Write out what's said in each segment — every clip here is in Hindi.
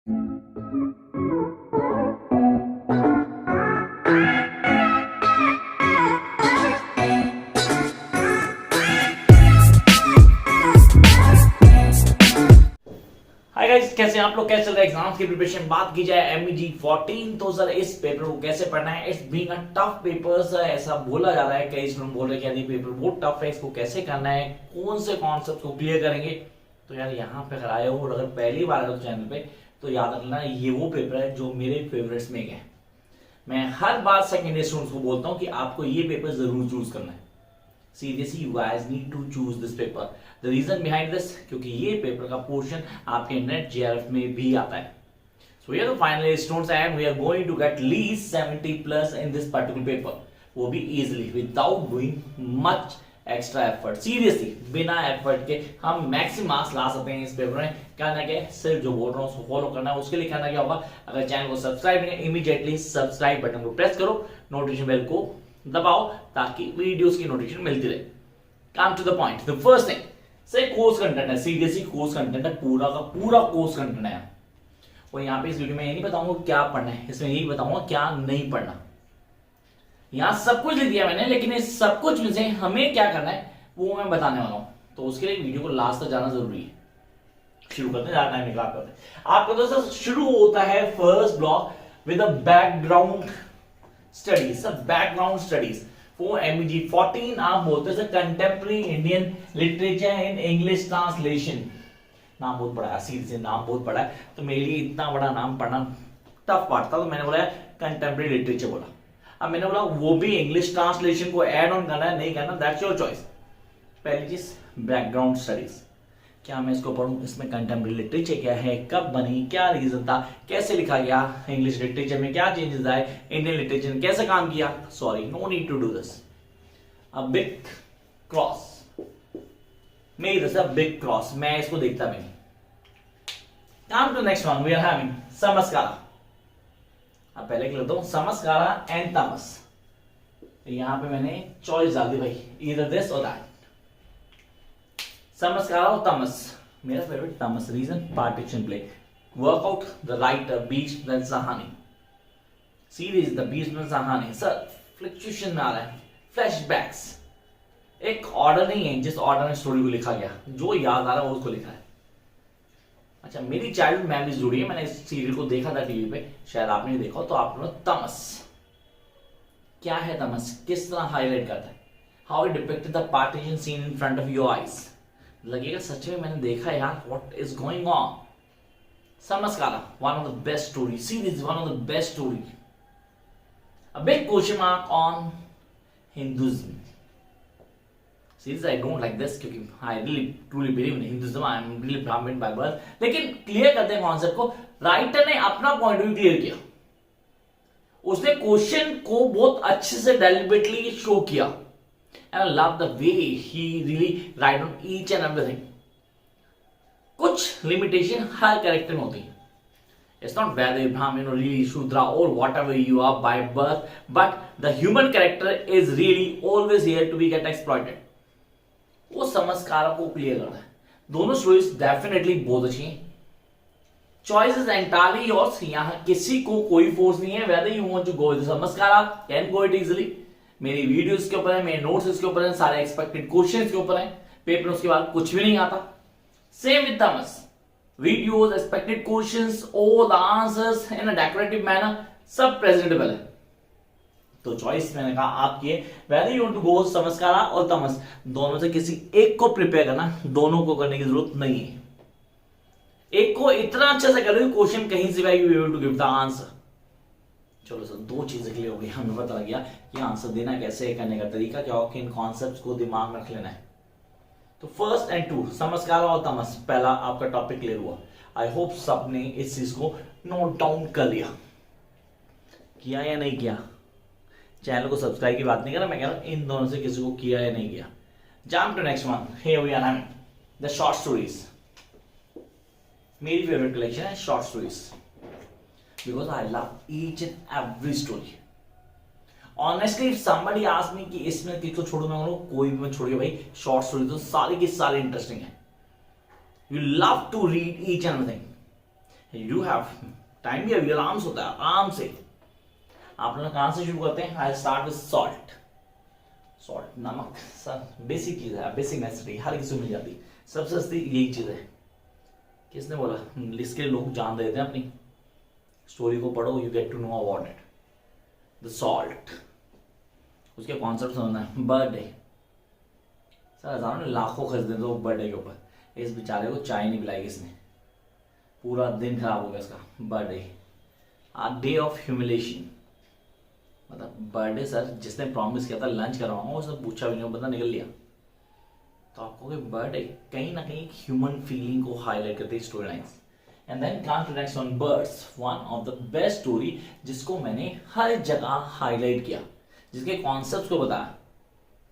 हाय गाइस, कैसे हैं आप लोग? कैसे चल रहा है एग्जाम्स की प्रिपरेशन? बात की जाए MEG 14 तो सर इस पेपर को कैसे पढ़ना है? It's being a tough paper, ऐसा बोला जा रहा है। कई स्टूडेंट बोल रहे हैं कि यार ये पेपर बहुत टफ है, इसको कैसे करना है, कौन से कॉन्सेप्ट को क्लियर करेंगे। तो यार यहाँ पे अगर आए हो और अगर पहली बार आए हो चैनल पे तो याद रखना ये वो पेपर है जो मेरे फेवरेट्स में है। मैं हर बार सेकेंड ईयर स्टूडेंट्स को बोलता हूँ कि आपको ये पेपर जरूर चूज करना है। Seriously you guys need to choose this paper. The reason behind this, क्योंकि ये पेपर का पोर्शन आपके नेट JRF में भी आता है। सो ये तो finally students and we are going to get least 70+ in this particular paper, वो भी easily without doing much extra effort. Seriously बिना एफर्ट के हम मैक्सिमम मार्क्स ला सकते हैं इस पेपर में। करना क्या है, सिर्फ जो बोल रहा हूँ उसको फॉलो करना है। उसके लिए करना क्या होगा, अगर चैनल को सब्सक्राइब नहीं इमीडिएटली सब्सक्राइब बटन को प्रेस करो, नोटिफिकेशन बेल को दबाओ ताकि वीडियोस की नोटिफिकेशन मिलती रहे। Come to the point, the first thing से कोर्स कंटेंट है। सीरियसली कोर्स कंटेंट है, पूरा का पूरा कोर्स कंटेंट है। और यहाँ पे इस वीडियो में ये नहीं बताऊंगा क्या पढ़ना है, इसमें यही बताऊंगा क्या नहीं पढ़ना। यहाँ सब कुछ लिख दिया मैंने, लेकिन इस सब कुछ में से हमें क्या करना है वो मैं बताने वाला हूं। तो उसके लिए वीडियो को लास्ट तक जाना जरूरी है। शुरू करते हैं, ज्यादा टाइम निकाल करते हैं। आपका दोस्तों शुरू होता है first block with a background studies. Background studies for MEG 14 आप बोलते हैं contemporary Indian literature in English translation. नाम बहुत बड़ा है, सीधे नाम बहुत बड़ा है, तो मेरे लिए इतना बड़ा नाम पढ़ना टफ पार्ट था, तो मैंने बोला कंटेम्प्रेरी लिटरेचर बोला। अब मैंने बोला वो भी इंग्लिश ट्रांसलेशन को ऐड ऑन करना है नहीं करना, दैट्स योर चॉइस। पहली चीज बैकग्राउंड स्टडीज, क्या मैं इसको पढ़ूं, इसमें कंटेम्प्रेरी लिटरेचर क्या है, कब बनी, क्या रीजन था, कैसे लिखा गया, इंग्लिश लिटरेचर में क्या चेंजेस आए, इंडियन लिटरेचर ने कैसे काम किया। Sorry, no need to do this. A big cross, मेरी तरफ से बिग क्रॉस, मैं इसको देखता भी नहीं। Come to next one, we are having Samskara. अब पहले लिख लेता हूं समस्कारा एंड तमस। यहां पे मैंने चॉइस डाल दी भाई, ईदर दिस और दैट। समस्कारा और तमस, मेरा favourite Tamas. Reason, partition play, workout the writer Bhisham Sahni. Series the Bhisham Sahni. Sir fluctuation में आ रहा है, फ्लैशबैक्स, एक ऑर्डर नहीं है जिस ऑर्डर में स्टोरी को लिखा गया, जो याद आ रहा है उसको लिखा है। अच्छा, मेरी चाइल्डहुड मेमोरीज जुड़ी है, मैंने इस सीरियल को देखा था टीवी पे, शायद आपने भी देखा हो, तो आपने तमस। क्या है तमस, किस तरह हाईलाइट करता है, how it depicted the partition scene in front of your eyes. लगेगा सच में मैंने देखा यार, what is going on. Samskara, one of the best story series, one of the best story. A big question mark on Hinduism series. I don't like this क्योंकि I really truly believe in Hinduism, I am really Brahmin by birth. लेकिन क्लियर करते हैं कॉन्सेप्ट को। राइटर ने अपना पॉइंट ऑफ व्यू क्लियर किया, उसने क्वेश्चन को बहुत अच्छे से डेलिबरेटली शो किया। And I love the way he really write on each and everything. कुछ लिमिटेशन हर कैरेक्टर में होती है। It's not whether you Brahmin or really Shudra or whatever you are by birth, but the human character is really always here to be get exploited. वो समस्कारा को क्लियर करता है। दोनों स्टोरीज डेफिनेटली बहुत अच्छी हैं। चॉइस इज एंटायरली योर्स, यहाँ किसी को कोई फोर्स नहीं है। whether you want to go with समस्कारा, can go it easily. मेरी वीडियोस के ऊपर है, मेरे नोट्स इसके ऊपर है, सारे एक्सपेक्टेड क्वेश्चंस के ऊपर है, पेपर उसके बाद कुछ भी नहीं आता। Same with Tamas, videos, expected questions, all the answers in a decorative manner, सब प्रेजेंटेबल है। तो चॉइस मैंने कहा आपकी है, whether you want to go Samskara और तमस, दोनों से किसी एक को प्रिपेयर करना, दोनों को करने की जरूरत नहीं है। एक को इतना अच्छा से करो क्वेश्चन कहीं से you able to give the answer. चलो सर, दो चीजें क्लियर हो गई, हमें पता लग गया कि आंसर देना कैसे, करने का तरीका क्या हो, किन कॉन्सेप्ट्स को दिमाग में रख लेना है। तो फर्स्ट एंड टू, समस्कारा और तमस, पहला आपका टॉपिक क्लियर हुआ। आई होप सबने इस चीज को नोट डाउन कर लिया, किया या नहीं किया। चैनल को सब्सक्राइब की बात नहीं कर रहा, मैं कह रहा हूं इन दोनों से किसी को किया या नहीं किया। Jump to next one, here we are having the short stories. मेरी फेवरेट कलेक्शन है short stories, because I love each and every story. Honestly, if somebody asks me कि इसमें किसको छोड़ू, मैं बोलूँ कोई भी मत छोड़िए भाई, शॉर्ट स्टोरी तो सारी की सारी इंटरेस्टिंग है। You love to read each and everything. You have time भी अभी आराम से होता है, आराम से। आप लोग कहां से शुरू करते हैं? I start with salt. Salt, नमक, सर बेसिक चीज है, बेसिक नेसेसिटी, हर किसी को मिल जाती है, सबसे सस्ती यही चीज है। किसने बोला? लिस्ट के लोग जान देते हैं अपनी। स्टोरी को पढ़ो, you get to know about it. The salt, उसके कॉन्सेप्ट समझना है। बर्थडे, सर हजारों ने लाखों खरीदे तो बर्थडे के ऊपर, इस बेचारे को चाय नहीं पिलाई किसने, पूरा दिन खराब हो गया इसका। Birthday, a day of humiliation, मतलब बर्थडे सर जिसने प्रॉमिस किया था लंच करवाऊंगा, उसने पूछा भी नहीं, बंदा निकल लिया। तो आपको बर्थडे कहीं ना कहीं ह्यूमन फीलिंग को हाईलाइट करती है story lines. And then come to next one, birds, one of the best story जिसको मैंने हर जगह हाईलाइट किया, जिसके कॉन्सेप्ट को बताया।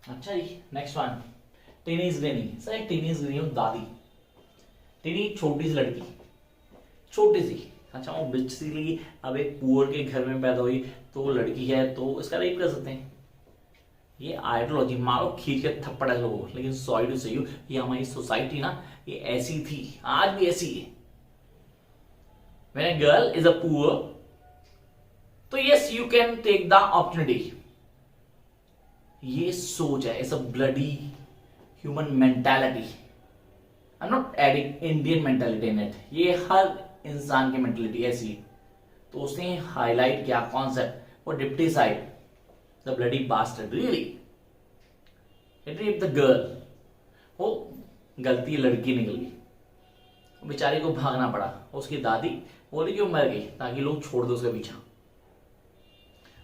अच्छा जी, नेक्स्ट वन, टीनीज ग्रैनी। सर एक टीनीज ग्रैनी हो दादी, टीनी छोटी सी लड़की, छोटी सी। अच्छा वो बेसिकली अब एक पुअर के घर में पैदा हुई तो वो लड़की है तो इसका रेप कर सकते हैं। ये आइडियोलॉजी मारो खींच के थप्पड़ है लोगों, लेकिन सॉरी टू से यू, ये हमारी सोसाइटी ना ये ऐसी थी, आज भी ऐसी है। When a girl is a poor, तो yes you can take the opportunity। ये सोच है, it's a bloody human mentality. I am not adding Indian mentality in it, ये हर इंसान की मेंटालिटी ऐसी है। तो उसने हाईलाइट किया कॉन्सेप्ट, वो deputy side, the bloody bastard really it rape the girl. वो गलती लड़की निकल गई, बेचारी को भागना पड़ा। उसकी दादी बोली कि वो मर गई ताकि लोग छोड़ दो उसका पीछा।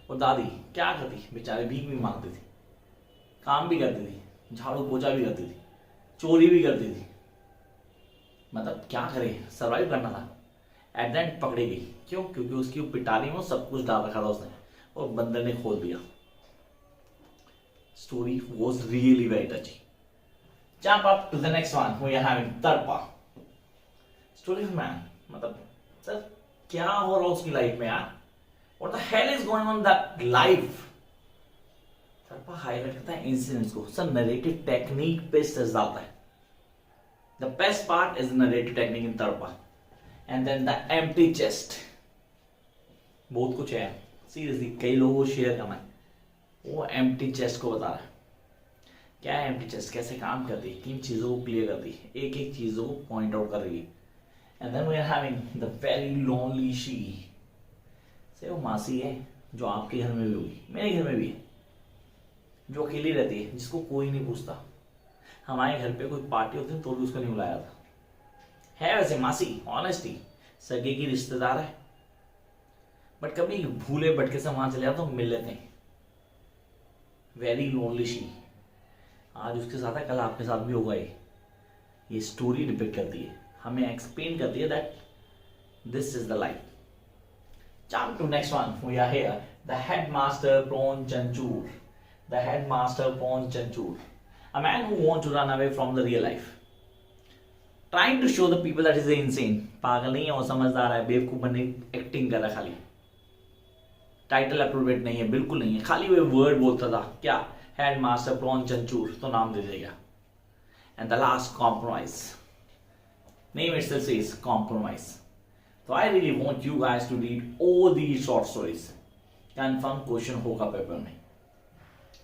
और दादी क्या करती, बेचारी भीख भी मांगती थी, काम भी करती थी, झाड़ू पोछा भी करती थी, चोरी भी करती थी, मतलब क्या करे, सर्वाइव करना था। एट द एंड पकड़ी गई, क्यों? क्योंकि उसकी पिटारी में सब कुछ डाल रखा था उसने, और बंदर ने खोल दिया। Story was really very touchy. Jump up to the next one, we are having Tarpa, story of man. मतलब सर क्या हो रहा उसकी लाइफ में यार, what the hell is going on that life. Tarpa highlight करता है इंसिडेंट्स को, सर नरेटिव टेक्निक पे स्ट्रेस डालता है। The best part is narrative technique in Tarpa. And then the empty chest, बहुत कुछ है सीरियसली, कई लोगों को शेयर करना है। वो एम्प्टी चेस्ट को बता रहा है क्या है एम्प्टी चेस्ट, कैसे काम करती है, किन चीजों को क्लियर करती है, एक एक चीजों को पॉइंट आउट कर रही है। And then we are having the very lonely she. से वो मासी है जो आपके घर में भी होगी, मेरे घर में भी है, जो अकेली रहती है, जिसको कोई नहीं पूछता। हमारे घर पे कोई पार्टी होती है तो भी उसको नहीं बुलाया था। है वैसे मासी ऑनेस्टी, सगे की रिश्तेदार है, बट कभी भूले भटके से वहां चले जाते तो मिल लेते हैं। वेरी लोनली शी, आज उसके साथ है, कल आपके साथ भी होगा। ये स्टोरी डिपिक्ट करती है, हमें एक्सप्लेन करती है that this is the life. Jump to next one, we are here, the headmaster Pron Chanchur. The headmaster Pron Chanchur, a man who want to run away from the real life, trying to show the people that is insane. पागल नहीं है वो, समझदार है, बेवकूफ बनने एक्टिंग कर रहा है खाली। टाइटल अप्रोप्रिएट नहीं है, बिल्कुल नहीं है, खाली वो वर्ड बोलता था क्या, हेडमास्टर प्रोन चंचूर, तो नाम दे देगा। And the last compromise, name itself says compromise. So I really want you guys to read all these short stories. Confirm question होगा पेपर में।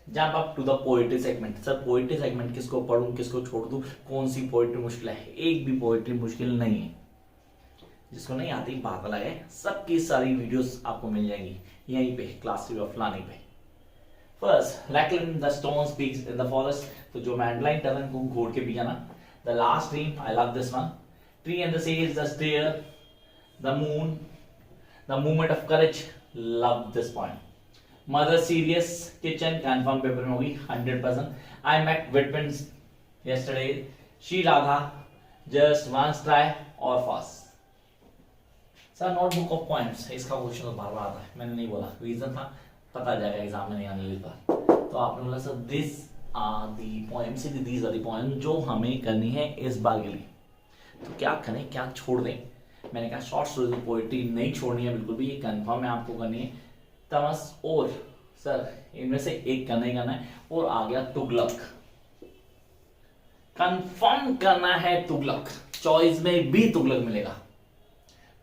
Jump up to the poetry segment. Sir poetry segment किसको पढ़ूं किसको छोड़ दूं, कौन सी पोएट्री मुश्किल है? एक भी पोएट्री मुश्किल नहीं है, जिसको नहीं आती बात अलग है। सबकी सारी वीडियोस आपको मिल जाएंगी यहीं पे क्लास ऑफ लर्निंग पे। फर्स्ट, लैकलिन the stone speaks in the forest, तो जो मैंडलाइन टर्न को घोड़ के भी जाना। The last dream, I love this one. Tree and the sage, the stair, the moon, the movement of courage, love this point. Mother serious, kitchen, confirm paper में होगी 100%. I met Whitman yesterday. She Radha, just once try or fast. Sir, notebook of poems. इसका क्वेश्चन तो बार बार आता है, मैंने नहीं बोला, रीजन था पता जाएगा एग्जाम में नहीं आने इस बार। तो आपने बोला sir this are the poems, these are the poem जो हमें करनी है इस बार के लिए। तो क्या करें, क्या छोड़ दें? मैंने कहा शॉर्ट स्टोरी पोएट्री नहीं छोड़नी है बिल्कुल भी, ये कंफर्म है आपको करनी है। तमस और सर इनमें से एक करना ही करना है। और आ गया तुगलक, कंफर्म करना है तुगलक, चॉइस में भी तुगलक मिलेगा।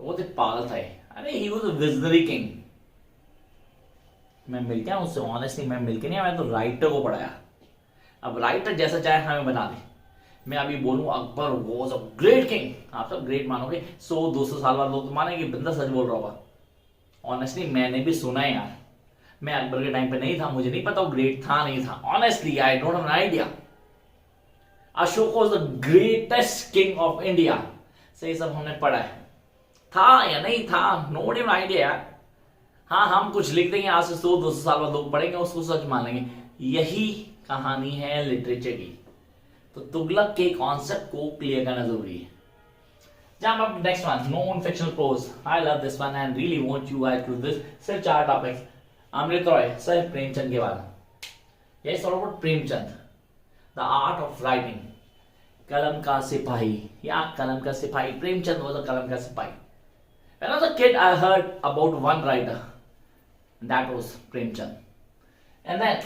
बहुत ही पागल था ये। अरे he was a visionary king. मैं मिल गया उससे, ऑनेस्टली मैं मिल के नहीं, मैं तो राइटर को पढ़ाया। अब राइटर जैसा चाहे हमें बना दे। मैं अभी बोलूं Akbar was a great king, आप सब ग्रेट मानोगे, 100-200 साल बाद लोग तो मानेंगे बंदा सच बोल रहा होगा। ऑनेस्टली मैंने भी सुना है यार, मैं अकबर के टाइम पे नहीं था, मुझे नहीं पता वो ग्रेट था नहीं था। Honestly I don't have an idea. Ashok was the greatest king of India, सही सब हमने पढ़ा है। था या नहीं था, नो इवन आइडिया यार। हाँ हम कुछ लिख देंगे, आज से 100-200 साल बाद लोग पढ़ेंगे उसको सच मानेंगे। यही कहानी है लिटरेचर की। तो तुगलक के कॉन्सेप्ट को क्लियर करना जरूरी है। Jump up next one, non fictional prose. I love this one and really want you guys to this. सिर्फ 4 टॉपिक्स। अमृत रॉय सर प्रेमचंद के बारे में। Yes, all about Premchand, the art of writing, कलम का सिपाही या कलम का सिपाही। प्रेमचंद वाज अ कलम का सिपाही। When I was a kid, I heard about one writer, and that was Premchand. And then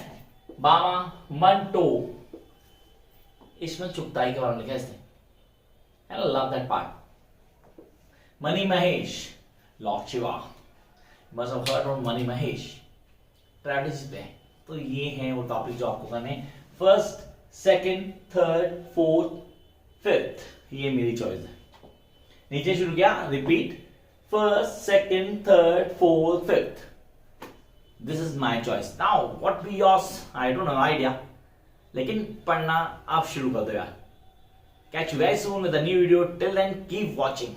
Bama Manto, Ishmael Chugtai के बारे में लिखा इसने, and I love that part. Mani Mahesh, Lord Shiva, you must have heard of Mani Mahesh. Strategies पे, तो ये हैं वो टॉपिक जो आपको करने हैं। First, second, third, fourth, fifth, ये मेरी चॉइस है। नीचे शुरू किया, repeat, first, second, third, fourth, fifth. This is my choice. Now, what be yours? I don't have idea. लेकिन पढ़ना आप शुरू कर दो यार। Catch you guys soon with a new video. Till then, keep watching.